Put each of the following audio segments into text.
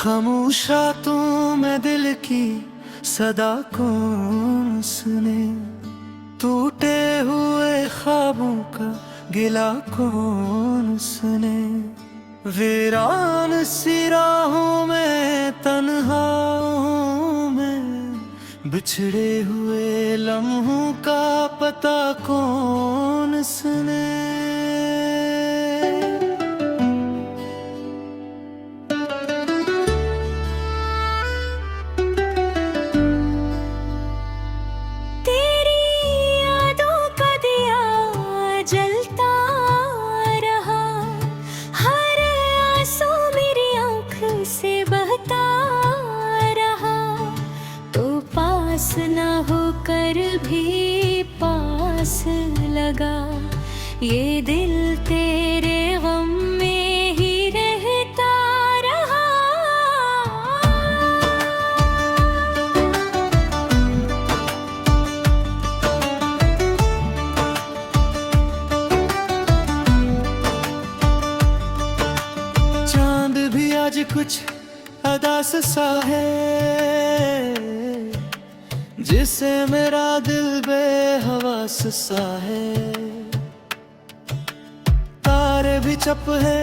खामोशा में दिल की सदा कौन सुने, टूटे हुए ख्वाबों का गिला कौन सुने। वीरान सी राहों में तन्हाओं में बिछड़े हुए लम्हों का पता कौन सुने। न होकर भी पास लगा, ये दिल तेरे गम में ही रहता रहा। चांद भी आज कुछ अदास सा है, जिसे मेरा दिल बेहवास सा है। तारे भी चप है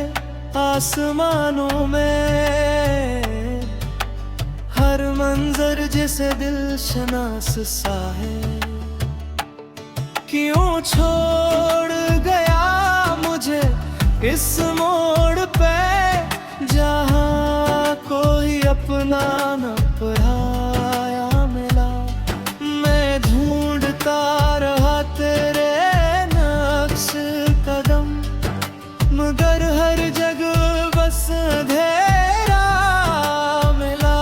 आसमानों में, हर मंजर जिसे दिल शनास सा है। क्यों छोड़ गया मुझे इस मोड़ पे, जहाँ कोई अपना न पराया मिला। ढूंढता रहा तेरे नक्श कदम, मगर हर जगह बस अंधेरा मिला।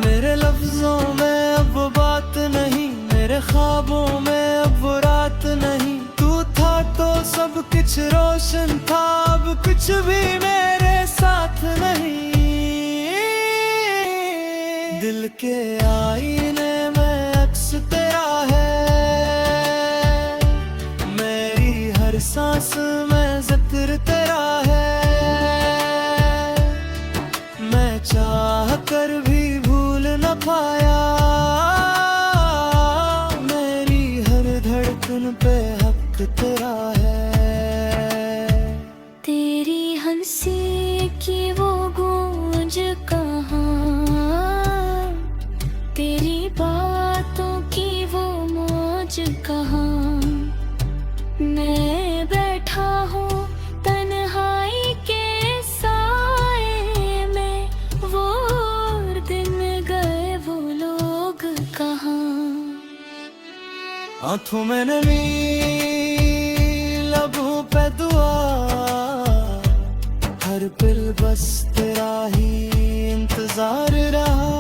मेरे लफ्जों में अब बात नहीं, मेरे ख्वाबों में अब रात नहीं। तू था तो सब कुछ रोशन था, अब कुछ भी मेरे साथ नहीं। दिल के आईने तेरा है, मेरी हर सांस में जिक्र तेरा है। मैं चाह कर भी भूल न पाया, मेरी हर धड़कन पे हक तेरा है। तेरी हंसी की वो गूंज कहाँ, तेरी बातों की वो मौज कहाँ। मैं बैठा हूँ तन्हाई के साए में, वो दिन गए वो लोग कहाँ। आँखों में नमी लबों पे दुआ, हर पल बस तेरा ही इंतजार रहा।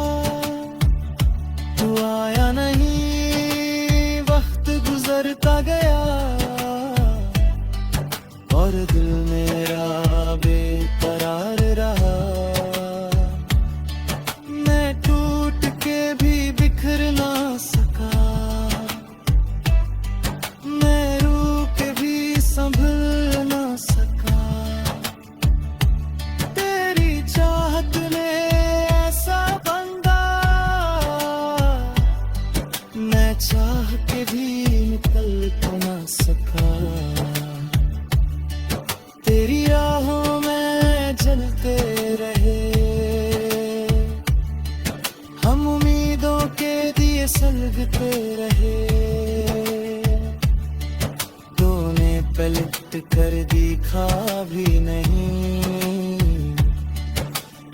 तू आया नहीं, वक्त गुजरता गया, और दिल मेरा बेकरार रहा। मैं टूट के भी बिखर ना सका, मैं रूठ के भी संभल ना सका। तेरी चाहत ने ऐसा बंधा, मैं चाह के भी निकल तो ना सका। तेरी राहों में जलते रहे हम, उम्मीदों के दिए सलगते रहे। तूने पलट कर दिखा भी नहीं,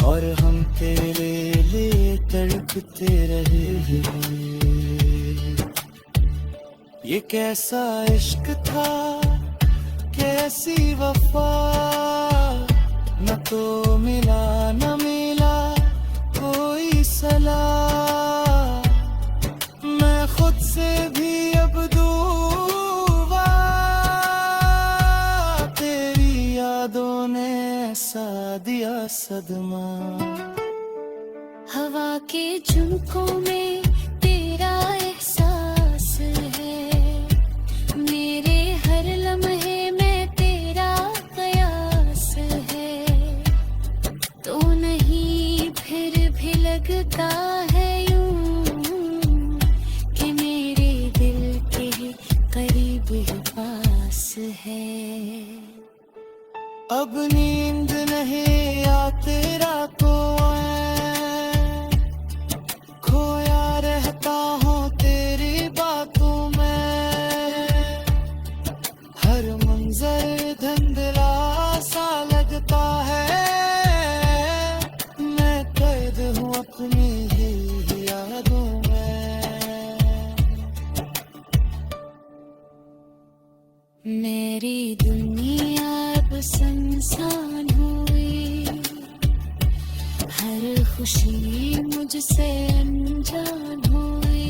और हम तेरे लिए तड़पते रहे। ये कैसा इश्क था, कैसी वफा, न तो मिला न मिला कोई सलाह। मैं खुद से भी अब दूर, तेरी यादों ने ऐसा दिया सदमा। हवा के झुमकों में तेरा एहसास है, मेरे हर लम्हे में तेरा कयास है। तो नहीं लगता है यूं कि मेरे दिल के करीब ही पास है। अब नींद नहीं आती रातों में, खोया रहता हूँ तेरी बातों में। हर मंजर धुंधला सा लगता है, मैं कैद हूँ अपनी ही यादों में। मेरी दुनिया अब सुनसान हुई, हर खुशी मुझसे अनजान हुई।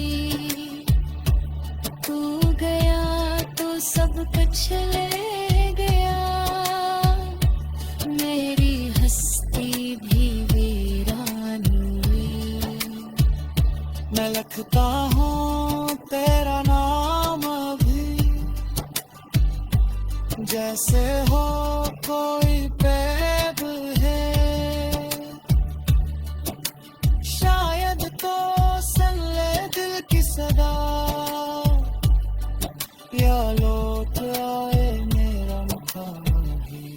तू गया तो सब कुछ ले गया, मेरी हस्ती भी वीरान हुई। मैं लिखता हूँ तेरा नाम अभी, जैसे हो कोई पैब है। शायद तो सुन ले दिल की सदा, या लौट आए मेरा मुकाम भी।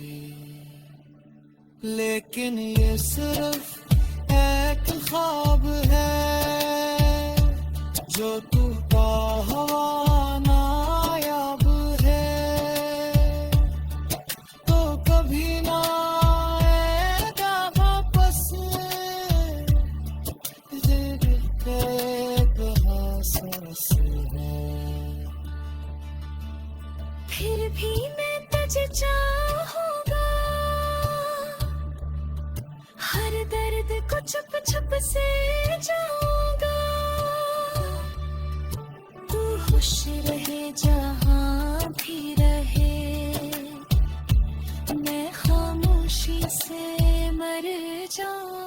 लेकिन ये सिर्फ एक ख्वाब है, जो तू का हवा नायाब है। तो कभी ना आएगा वापस, दिल एक हास है। फिर भी मैं तुझे चाहूंगा, हर दर्द को छुप छुप से जाऊंगा। तू खुश रहे जहां भी रहे, मैं खामोशी से मर जाऊं।